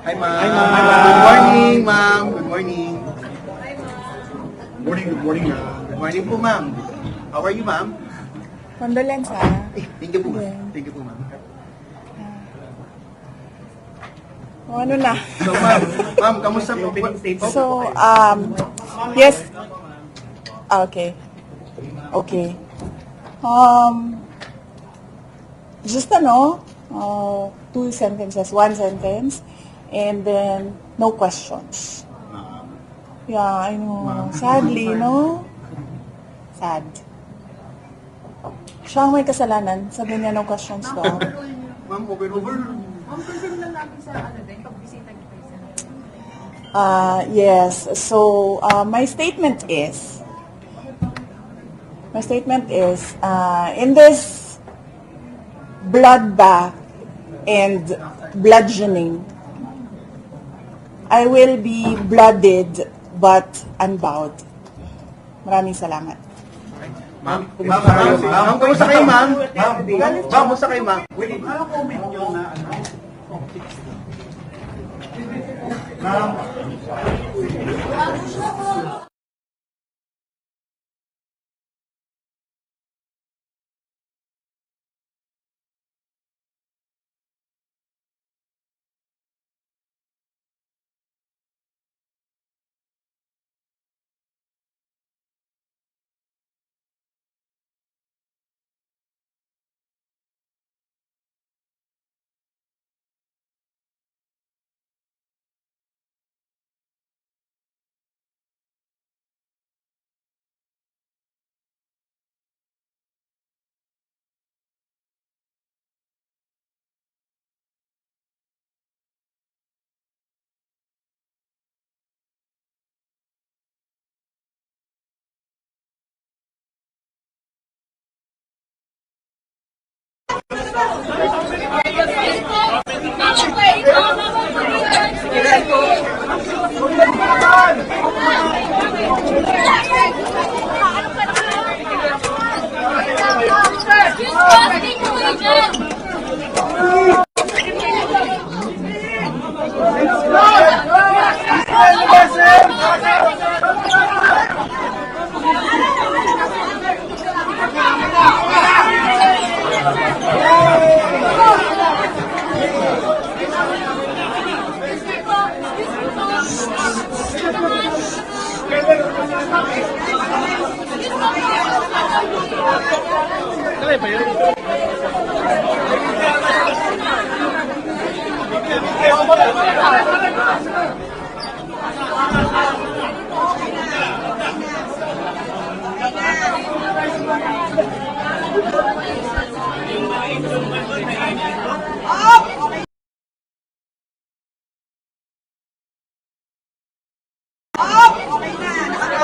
Hi, ma'am. Hi, ma'am. Good morning, ma'am. Good morning. Good morning, ma'am. Good morning po, ma'am. How are you, ma'am? Condolence, Thank you po, ma'am. Good. Thank you po, ma'am. O, ano na? So, ma'am, kamusta po? So, yes. Okay. Okay. Just two sentences, one sentence, and then no questions. Yeah, I know. Sadly, no? Sad. Siya ang may kasalanan. Sabi niya no questions daw. Ma'am, over. Ma'am, confirm lang natin sa pagbisita niyo kayo sa... Yes. So, my statement is, in this bloodbath and bludgeoning, I will be blooded but unbowed. Maraming salamat. Ma'am, kamusta kayo, ma'am? Ma'am, kamusta kayo, ma'am? Ano comment nyo na Ma'am,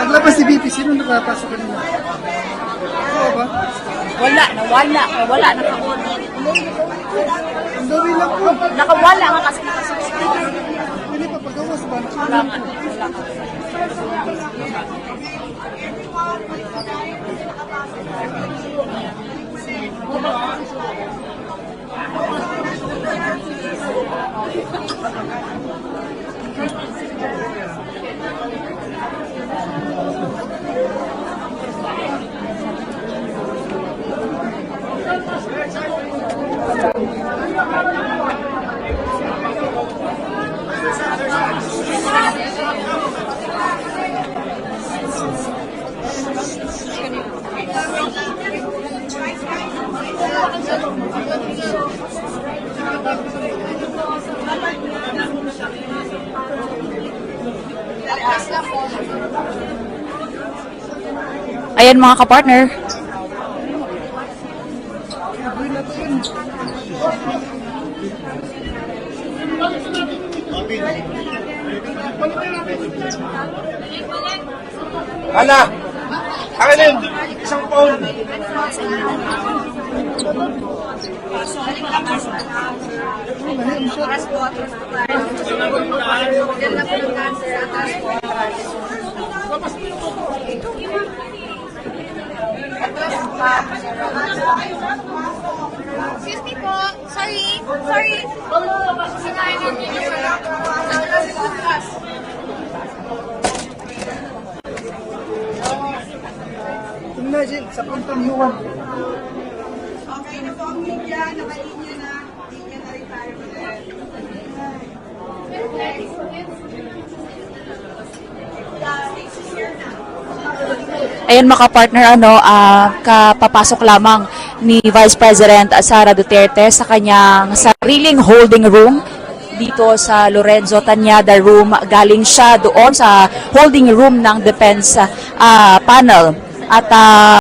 Paglabas si BP, sino nakapasok kanina? Oo ba? Wala na ka-on. Ang dami lang po. Nakawala nga kasi nakasubscribe. Hindi pa pagawas ba? Wala nga. Ayan mga kapartner. Ana! Akin na yung isang phone! Excuse me po. Sorry. Sinayin niyo Sa puntong Yuan. Okay na po ang media, nakalinya na. Linya na rin tayo ulit. Ayan mga partner, kapapasok lamang ni Vice President Sara Duterte sa kanyang sariling holding room dito sa Lorenzo Tañada Room. Galing siya doon sa holding room ng Defense Panel. At